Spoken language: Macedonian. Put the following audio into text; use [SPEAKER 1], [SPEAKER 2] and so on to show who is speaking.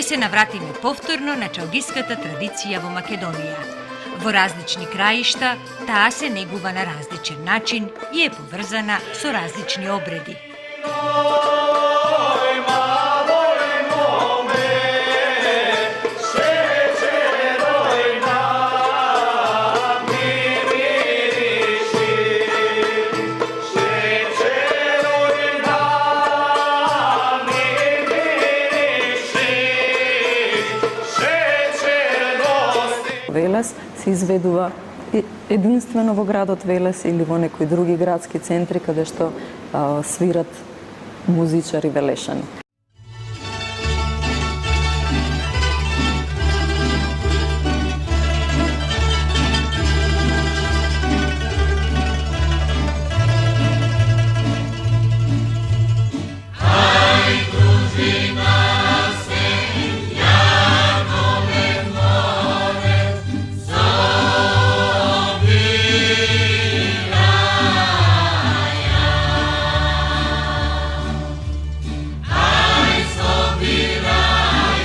[SPEAKER 1] се навратиме повторно на чалгиската традиција во Македонија. Во различни краишта, таа се негува на различен начин и е поврзана со различни обреди.
[SPEAKER 2] Велес се изведува единствено во градот Велес или во некои други градски центри каде што свират музичари велешани.